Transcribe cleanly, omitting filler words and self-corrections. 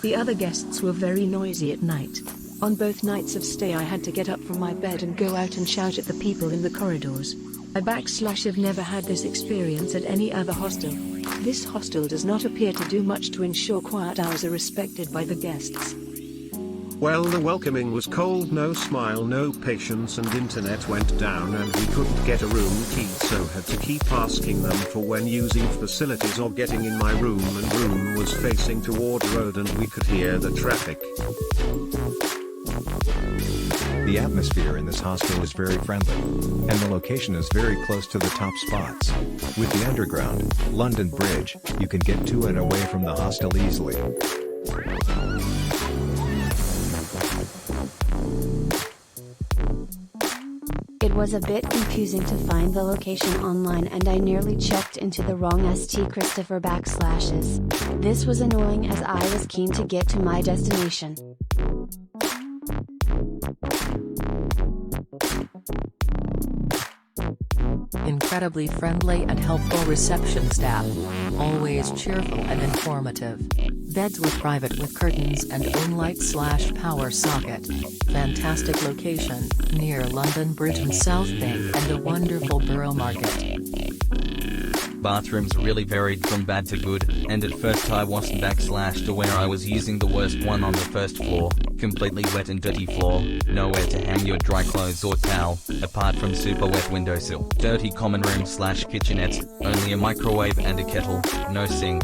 The other guests were very noisy at night. On both nights of stay I had to get up from my bed and go out and shout at the people in the corridors. I've never had this experience at any other hostel. This hostel does not appear to do much to ensure quiet hours are respected by the guests. Well, the welcoming was cold, no smile, no patience, and internet went down and we couldn't get a room key, so had to keep asking them for when using facilities or getting in my room, and room was facing toward road and we could hear the traffic. The atmosphere in this hostel is very friendly, and the location is very close to the top spots. With the underground, London Bridge, you can get to and away from the hostel easily. It was a bit confusing to find the location online and I nearly checked into the wrong St. Christopher /. This was annoying as I was keen to get to my destination. Incredibly friendly and helpful reception staff. Always cheerful and informative. Beds with private with curtains and own light/power socket. Fantastic location, near London Bridge and South Bank and a wonderful borough market. Bathrooms really varied from bad to good, and at first I wasn't /aware I was using the worst one on the first floor, completely wet and dirty floor, nowhere to hang your dry clothes or towel, apart from super wet windowsill, dirty common room/kitchenette, only a microwave and a kettle, no sink,